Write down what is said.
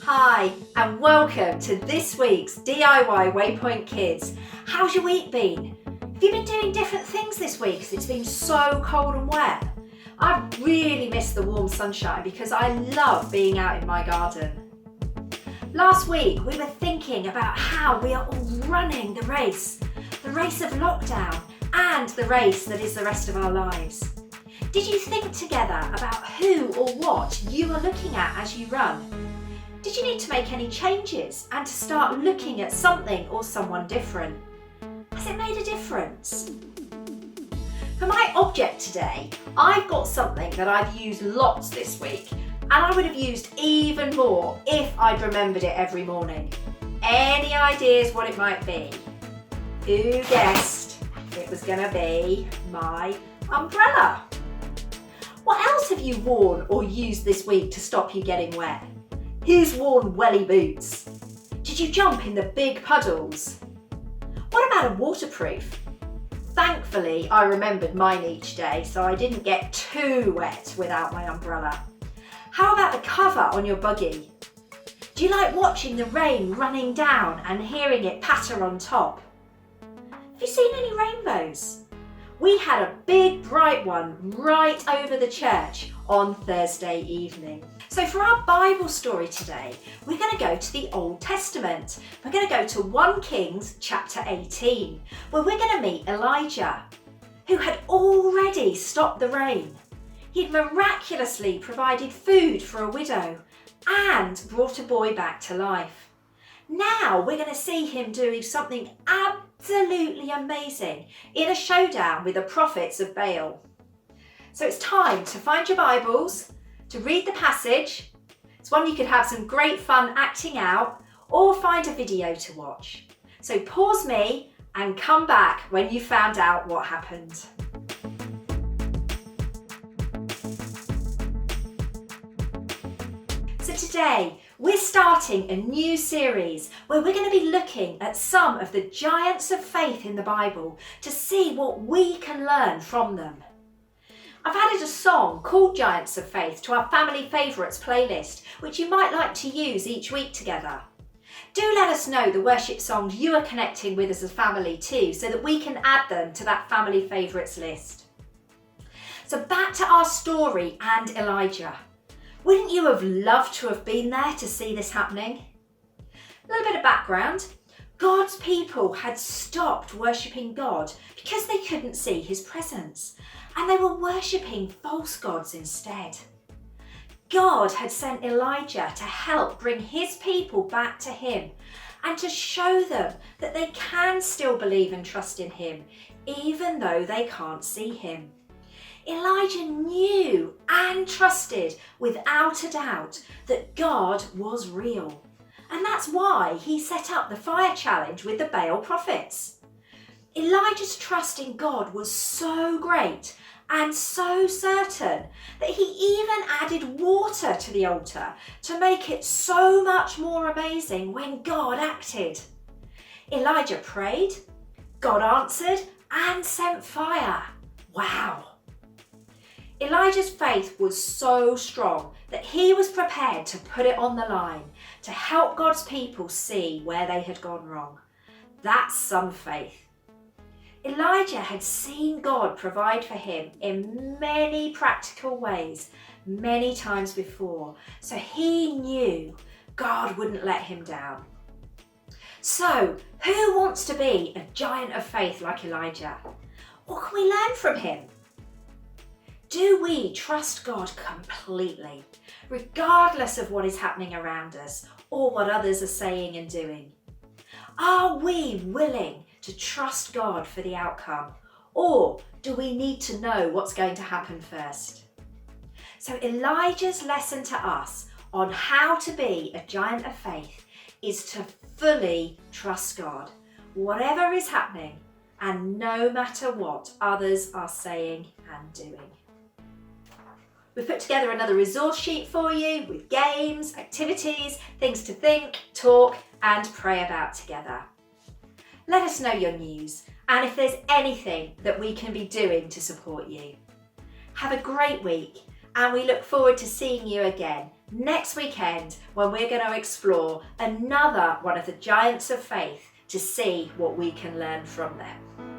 Hi and welcome to this week's DIY Waypoint Kids. How's your week been? Have you been doing different things this week because it's been so cold and wet? I really miss the warm sunshine because I love being out in my garden. Last week we were thinking about how we are all running the race of lockdown and the race that is the rest of our lives. Did you think together about who or what you are looking at as you run? Did you need to make any changes and to start looking at something or someone different? Has it made a difference? For my object today, I've got something that I've used lots this week and I would have used even more if I'd remembered it every morning. Any ideas what it might be? Who guessed it was going to be my umbrella? What else have you worn or used this week to stop you getting wet? Who's worn welly boots? Did you jump in the big puddles? What about a waterproof? Thankfully, I remembered mine each day, so I didn't get too wet without my umbrella. How about the cover on your buggy? Do you like watching the rain running down and hearing it patter on top? Have you seen any rainbows? We had a big bright one right over the church on Thursday evening. So for our Bible story today, we're going to go to the Old Testament. We're going to go to 1 Kings chapter 18, where we're going to meet Elijah, who had already stopped the rain. He'd miraculously provided food for a widow and brought a boy back to life. Now we're going to see him doing something absolutely amazing in a showdown with the prophets of Baal. So it's time to find your Bibles, to read the passage. It's one you could have some great fun acting out or find a video to watch. So pause me and come back when you found out what happened. So today we're starting a new series where we're going to be looking at some of the giants of faith in the Bible to see what we can learn from them. I've added a song called Giants of Faith to our Family Favourites playlist, which you might like to use each week together. Do let us know the worship songs you are connecting with as a family too, so that we can add them to that Family Favourites list. So back to our story and Elijah. Wouldn't you have loved to have been there to see this happening? A little bit of background. God's people had stopped worshipping God because they couldn't see his presence, and they were worshipping false gods instead. God had sent Elijah to help bring his people back to him and to show them that they can still believe and trust in him, even though they can't see him. Elijah knew and trusted without a doubt that God was real. And that's why he set up the fire challenge with the Baal prophets. Elijah's trust in God was so great and so certain that he even added water to the altar to make it so much more amazing when God acted. Elijah prayed, God answered and sent fire. Wow! Elijah's faith was so strong that he was prepared to put it on the line to help God's people see where they had gone wrong. That's some faith. Elijah had seen God provide for him in many practical ways many times before, so he knew God wouldn't let him down. So, who wants to be a giant of faith like Elijah? What can we learn from him? Do we trust God completely, regardless of what is happening around us or what others are saying and doing? Are we willing to trust God for the outcome, or do we need to know what's going to happen first? So Elijah's lesson to us on how to be a giant of faith is to fully trust God, whatever is happening, and no matter what others are saying and doing. We've put together another resource sheet for you with games, activities, things to think, talk and pray about together. Let us know your news and if there's anything that we can be doing to support you. Have a great week And we look forward to seeing you again next weekend when we're going to explore another one of the giants of faith to see what we can learn from them.